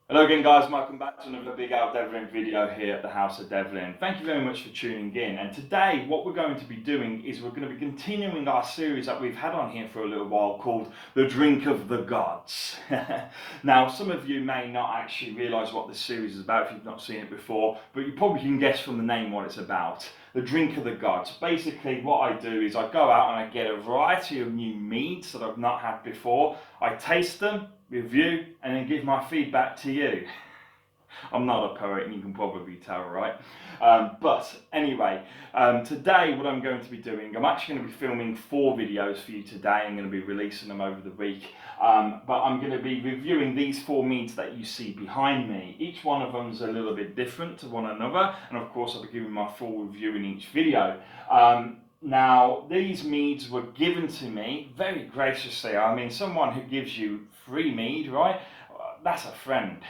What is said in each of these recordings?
Hello again guys, welcome back to another Big Al Devlin video here at the House of Devlin. Thank you very much for tuning in, and today what we're going to be doing is we're going to be continuing our series that we've had on here for a little while called The Drink of the Gods. Now some of you may not actually realise what this series is about if you've not seen it before, but you probably can guess from the name what it's about. The Drink of the Gods. Basically what I do is I go out and I get a variety of new meads that I've not had before, I taste them, review, and then give my feedback to you. I'm not a poet, and you can probably tell, right? But anyway, today what I'm going to be doing, I'm actually going to be filming 4 videos for you today. I'm going to be releasing them over the week. But I'm going to be reviewing these 4 meads that you see behind me. Each one of them is a little bit different to one another, and of course I'll be giving my full review in each video. Now, these meads were given to me very graciously. I mean, someone who gives you free mead, right? That's a friend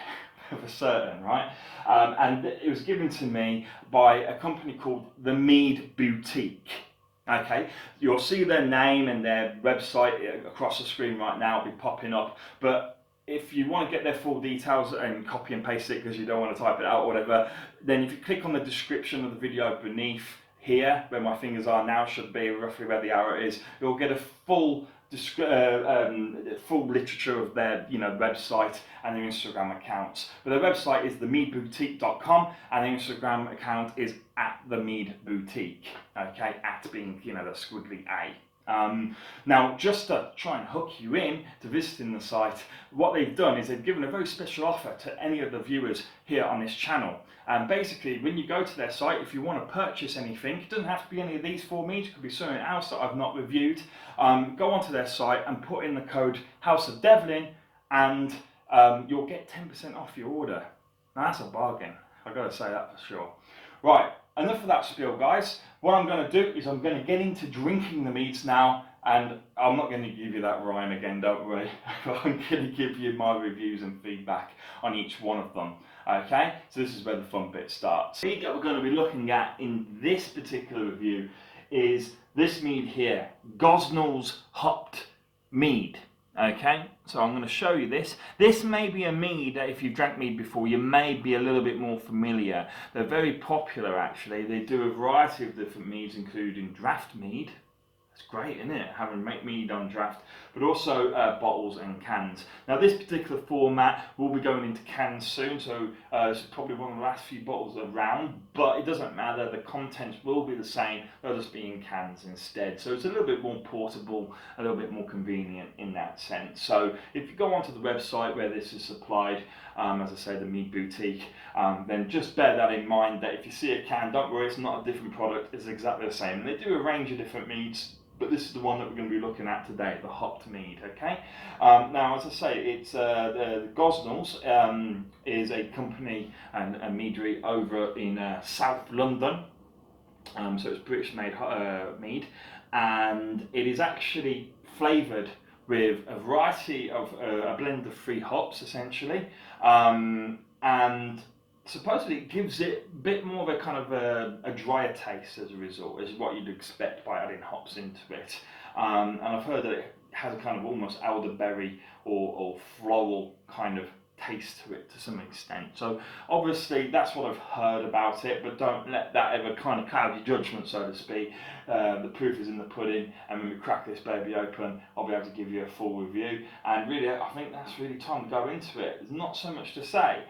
for certain, right? And it was given to me by a company called the Mead Boutique. Okay, you'll see their name and their website across the screen right now. It'll be popping up, but if you want to get their full details and copy and paste it because you don't want to type it out or whatever, then if you click on the description of the video beneath here, where my fingers are now, should be roughly where the arrow is, you'll get a full literature of their website and their Instagram accounts. But their website is themeadboutique.com and their Instagram account is @themeadboutique. Okay, at being the squiggly A. Now, just to try and hook you in to visiting the site, what they've done is they've given a very special offer to any of the viewers here on this channel. And basically, when you go to their site, if you want to purchase anything, it doesn't have to be any of these 4 meads, it could be something else that I've not reviewed. Go onto their site and put in the code House of Devlin, and you'll get 10% off your order. Now that's a bargain, I've got to say that for sure. Right, enough of that spiel, guys. What I'm going to do is I'm going to get into drinking the meads now, and I'm not going to give you that rhyme again, don't worry. I'm going to give you my reviews and feedback on each one of them. Okay, so this is where the fun bit starts. The mead that we're going to be looking at in this particular review is this mead here, Gosnells Hopped Mead. Okay, so I'm going to show you this. This may be a mead that if you've drank mead before, you may be a little bit more familiar. They're very popular actually. They do a variety of different meads, including draft mead. It's great, isn't it? Having make mead on draft, but also bottles and cans. Now, this particular format will be going into cans soon, so this is probably one of the last few bottles around, but it doesn't matter. The contents will be the same. They'll just be in cans instead. So it's a little bit more portable, a little bit more convenient in that sense. So if you go onto the website where this is supplied, as I say, the Mead Boutique, then just bear that in mind that if you see a can, don't worry, it's not a different product. It's exactly the same. And they do a range of different meads, but this is the one that we're going to be looking at today, the hopped mead. Okay. Now, as I say, it's the Gosnells is a company and a meadery over in South London. So it's British-made mead, and it is actually flavoured with a variety of a blend of 3 hops essentially, and supposedly it gives it a bit more of a kind of a drier taste as a result, is what you'd expect by adding hops into it. And I've heard that it has a kind of almost elderberry or floral kind of taste to it to some extent. So obviously that's what I've heard about it, but don't let that ever kind of cloud your judgment, so to speak. The proof is in the pudding, and when we crack this baby open, I'll be able to give you a full review. And really, I think that's really time to go into it. There's not so much to say.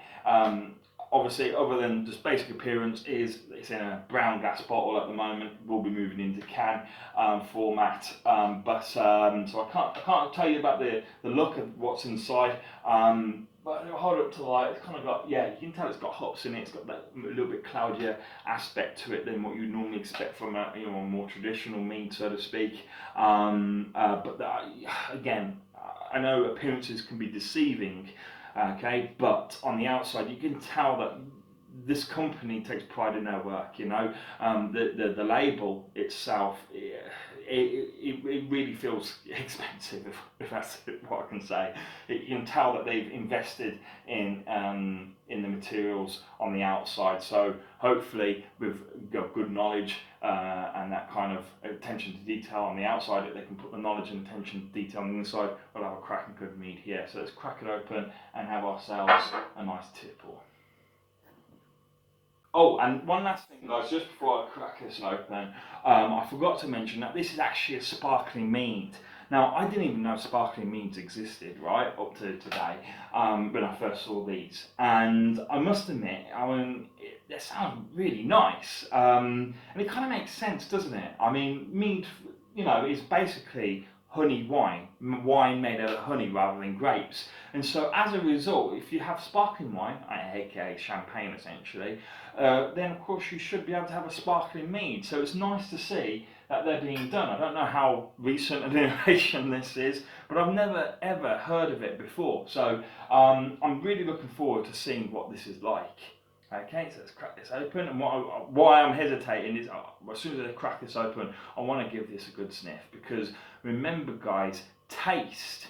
Obviously, other than just basic appearance, it's in a brown glass bottle at the moment. We'll be moving into can format, so I can't tell you about the look of what's inside. But I'll hold it up to the light. It's kind of got, yeah, you can tell it's got hops in it. It's got that a little bit cloudier aspect to it than what you normally expect from a more traditional mead, so to speak. Again, I know appearances can be deceiving. Okay, but on the outside you can tell that this company takes pride in their work. The label itself, it really feels expensive, if that's what I can say. You can tell that they've invested in the materials on the outside. So hopefully, with good knowledge and that kind of attention to detail on the outside, they can put the knowledge and attention to detail on the inside. We'll have a cracking good mead here. So let's crack it open and have ourselves a nice tipple. Oh, and one last thing, guys, just before I crack this open, I forgot to mention that this is actually a sparkling mead. Now, I didn't even know sparkling meads existed, right, up to today, when I first saw these. And I must admit, they sound really nice. And it kind of makes sense, doesn't it? I mean, mead, is basically honey wine made out of honey rather than grapes. And so as a result, if you have sparkling wine, aka champagne essentially, then of course you should be able to have a sparkling mead. So it's nice to see that they're being done. I don't know how recent an innovation this is, but I've never ever heard of it before. So I'm really looking forward to seeing what this is like. Okay, so let's crack this open, and why I'm hesitating is as soon as I crack this open, I want to give this a good sniff, because remember guys, taste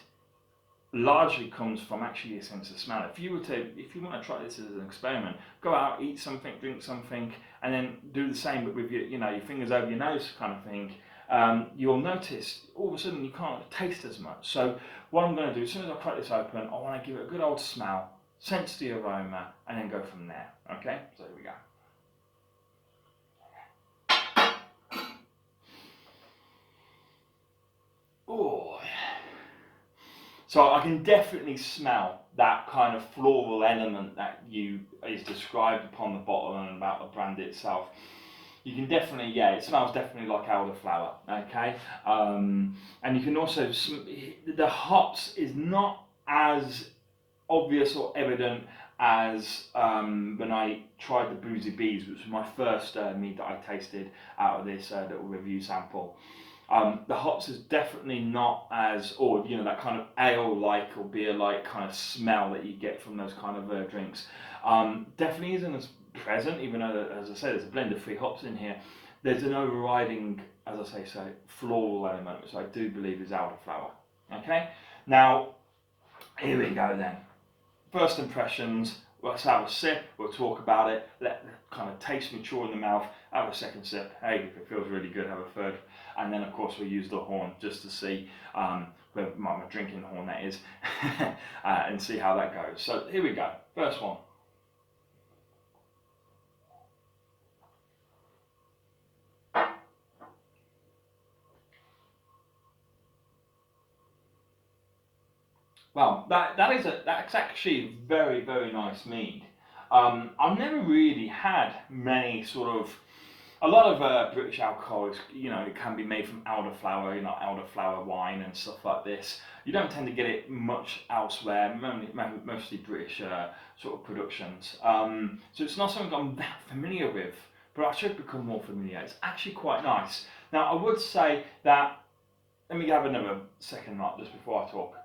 largely comes from actually a sense of smell. If you want to try this as an experiment, go out, eat something, drink something, and then do the same but with your fingers over your nose kind of thing. You'll notice all of a sudden you can't taste as much. So what I'm going to do, as soon as I crack this open, I want to give it a good old smell, sense the aroma, and then go from there. Okay, so here we go. Oh, so I can definitely smell that kind of floral element that is described upon the bottle and about the brand itself. You can definitely, it smells definitely like elderflower. Okay, and you can also the hops is not as obvious or evident as when I tried the Boozy Bees, which was my first mead that I tasted out of this little review sample. The hops is definitely not as, or that kind of ale-like or beer-like kind of smell that you get from those kind of drinks. Definitely isn't as present, even though, as I said, there's a blend of 3 hops in here. There's an overriding, as I say, floral element, which I do believe is elderflower. Okay, now here we go then. First impressions, let's have a sip, we'll talk about it, let the kind of taste mature in the mouth, have a second sip, hey, if it feels really good, have a third, and then of course we'll use the horn just to see, where my drinking horn that is, and see how that goes. So here we go, first one. Well, that's actually very, very nice mead. I've never really had many a lot of British alcohol it can be made from elderflower, elderflower wine and stuff like this. You don't tend to get it much elsewhere, mostly British sort of productions. So it's not something I'm that familiar with, but I should become more familiar. It's actually quite nice. Now, I would say that, let me have another second night just before I talk.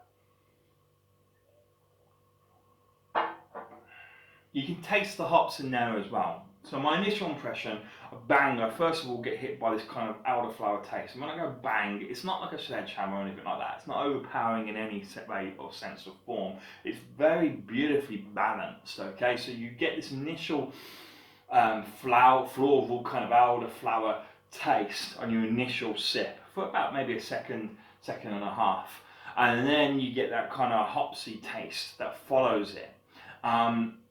You can taste the hops in there as well. So my initial impression of bang, I first of all get hit by this kind of elderflower taste. And when I go bang, it's not like a sledgehammer or anything like that. It's not overpowering in any way or sense or form. It's very beautifully balanced, okay? So you get this initial floral kind of elderflower taste on your initial sip for about maybe a second and a half. And then you get that kind of hopsy taste that follows it.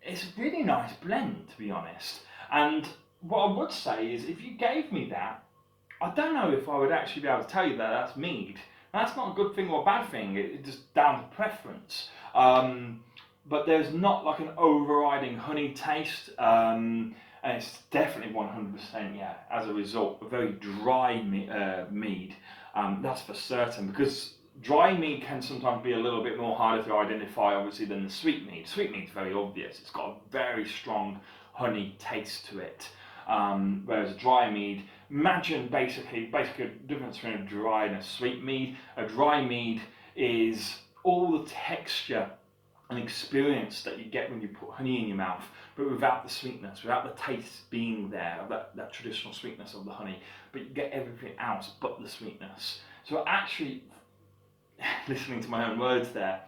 It's a really nice blend, to be honest. And what I would say is, if you gave me that, I don't know if I would actually be able to tell you that that's mead. And that's not a good thing or a bad thing, it's just down to preference. But there's not like an overriding honey taste, and it's definitely 100%, as a result, a very dry mead. That's for certain, because dry mead can sometimes be a little bit more harder to identify, obviously, than the sweet mead. Sweet mead's very obvious. It's got a very strong honey taste to it. Whereas dry mead, imagine basically a difference between a dry and a sweet mead. A dry mead is all the texture an experience that you get when you put honey in your mouth, but without the sweetness, without the taste being there, that traditional sweetness of the honey, but you get everything else but the sweetness. So actually, listening to my own words there,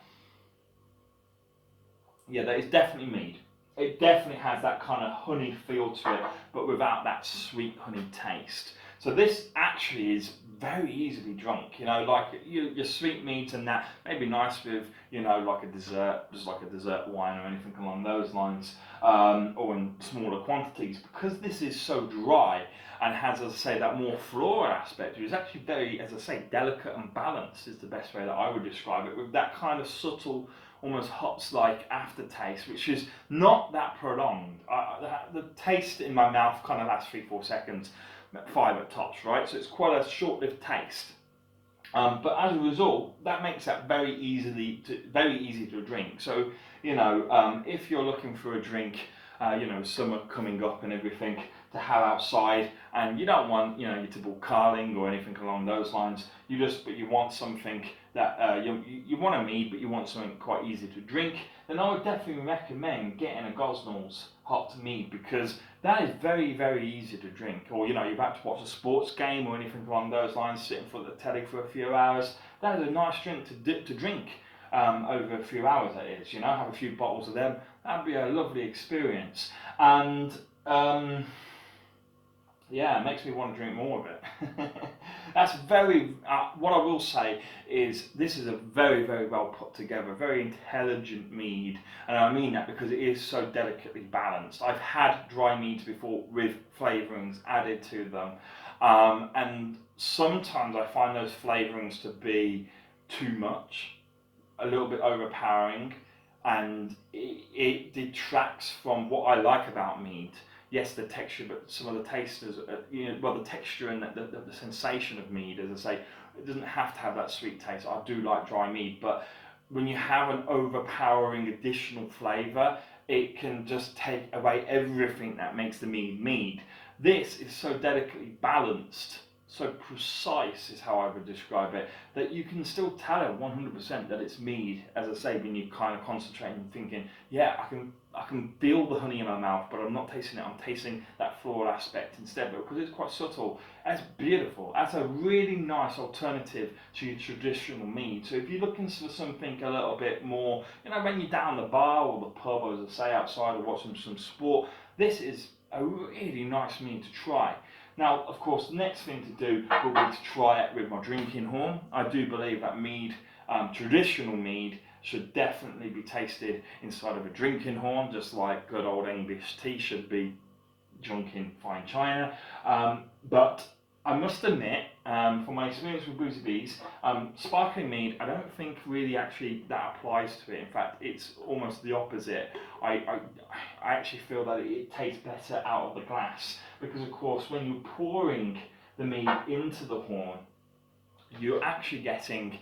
yeah, that is definitely mead. It definitely has that kind of honey feel to it, but without that sweet honey taste. So this actually is very easily drunk, like your sweet meads and that, maybe nice with, like a dessert, just like a dessert wine or anything along those lines, or in smaller quantities. Because this is so dry and has, as I say, that more floral aspect, which is actually very, as I say, delicate and balanced is the best way that I would describe it, with that kind of subtle, almost hops-like aftertaste, which is not that prolonged. The taste in my mouth kind of lasts 3-4 seconds, 5 at tops, right? So it's quite a short-lived taste. But as a result, that makes that very easy to drink. So, if you're looking for a drink, summer coming up and everything to have outside, and you don't want, your typical carling or anything along those lines, but you want something that you want a mead, but you want something quite easy to drink, then I would definitely recommend getting a Gosnells hot mead, because that is very, very easy to drink. Or, you're about to watch a sports game or anything along those lines, sit in front of the telly for a few hours. That is a nice drink to drink over a few hours, that is. Have a few bottles of them. That'd be a lovely experience. And it makes me want to drink more of it. That's what I will say is this is a very, very well put together, very intelligent mead. And I mean that because it is so delicately balanced. I've had dry meads before with flavourings added to them. And sometimes I find those flavourings to be too much, a little bit overpowering, and it detracts from what I like about mead. Yes, the texture, but some of the tasters, the texture and the sensation of mead, as I say, it doesn't have to have that sweet taste. I do like dry mead, but when you have an overpowering additional flavour, it can just take away everything that makes the mead. This is so delicately balanced, so precise is how I would describe it, that you can still tell it 100% that it's mead. As I say, when you kind of concentrate and thinking, I can feel the honey in my mouth, but I'm not tasting it. I'm tasting that floral aspect instead, but because it's quite subtle, that's beautiful. That's a really nice alternative to your traditional mead. So if you're looking for something a little bit more, when you're down the bar or the pub, as I say, outside or watching some sport, this is a really nice mead to try. Now, of course, the next thing to do will be to try it with my drinking horn. I do believe that mead, traditional mead, should definitely be tasted inside of a drinking horn, just like good old English tea should be drunk in fine china. But I must admit, from my experience with Boozy Bees, sparkling mead, I don't think really actually that applies to it. In fact, it's almost the opposite. I actually feel that it tastes better out of the glass, because of course when you're pouring the mead into the horn, you're actually getting,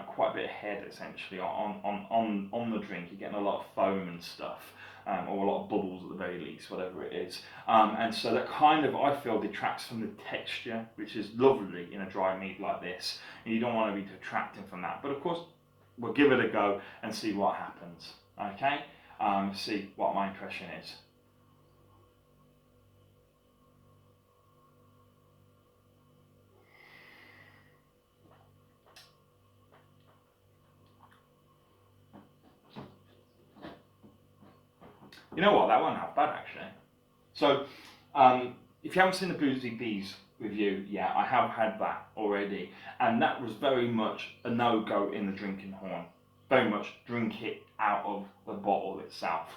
quite a bit of head essentially on the drink. You're getting a lot of foam and stuff, or a lot of bubbles at the very least, whatever it is. And so that kind of, I feel, detracts from the texture, which is lovely in a dry mead like this. And you don't want to be detracting from that. But of course, we'll give it a go and see what happens. Okay? See what my impression is. You know what, that wasn't half bad actually. So, if you haven't seen the Boozy Bees review yet, I have had that already, and that was very much a no-go in the drinking horn. Very much drink it out of the bottle itself.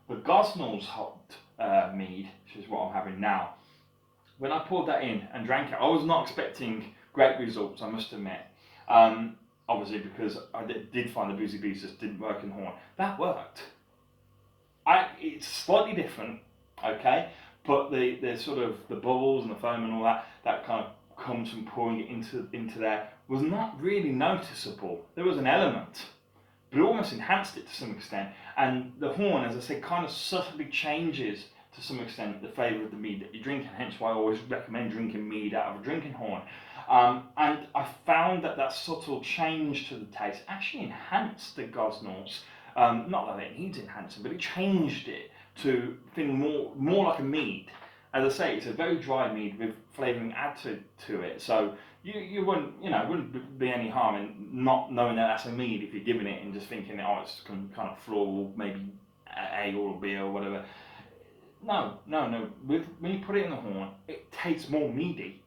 The Gosnells hot mead, which is what I'm having now, when I poured that in and drank it, I was not expecting great results, I must admit. Obviously because I did find the Boozy Bees just didn't work in horn. That worked. It's slightly different, okay, but the sort of the bubbles and the foam and all that kind of comes from pouring it into there was not really noticeable. There was an element, but it almost enhanced it to some extent. And the horn, as I said, kind of subtly changes to some extent the flavour of the mead that you're drinking. Hence why I always recommend drinking mead out of a drinking horn. And I found that subtle change to the taste actually enhanced the Gosnells Not that it needs enhancing, but it changed it to feeling more like a mead. As I say, it's a very dry mead with flavouring added to it. So you wouldn't be any harm in not knowing that that's a mead if you're giving it and just thinking, oh, it's kind of floral, maybe ale or beer or whatever. No. When you put it in the horn, it tastes more meady,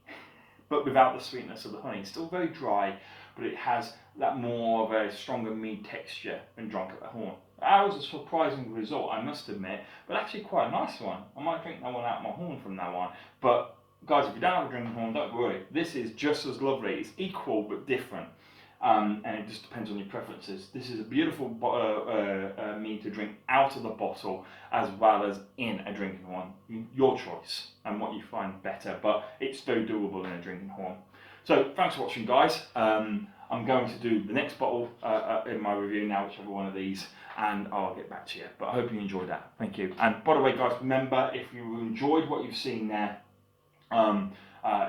but without the sweetness of the honey. It's still very dry, but it has that more of a stronger mead texture when drunk at the horn. That was a surprising result, I must admit, but actually quite a nice one. I might drink that one out of my horn from now on. But guys, if you don't have a drinking horn, don't worry. This is just as lovely. It's equal but different. And it just depends on your preferences. This is a beautiful mead to drink out of the bottle as well as in a drinking horn. Your choice and what you find better, but it's very doable in a drinking horn. So thanks for watching, guys. I'm going to do the next bottle in my review now, whichever one of these, and I'll get back to you. But I hope you enjoyed that. Thank you. And by the way, guys, remember, if you enjoyed what you've seen there,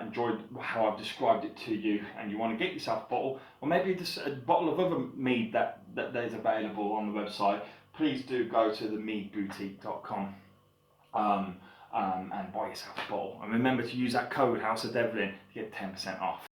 enjoyed how I've described it to you, and you want to get yourself a bottle, or maybe just a bottle of other mead that is available on the website, please do go to the meadboutique.com and buy yourself a bottle. And remember to use that code House of Devlin to get 10% off.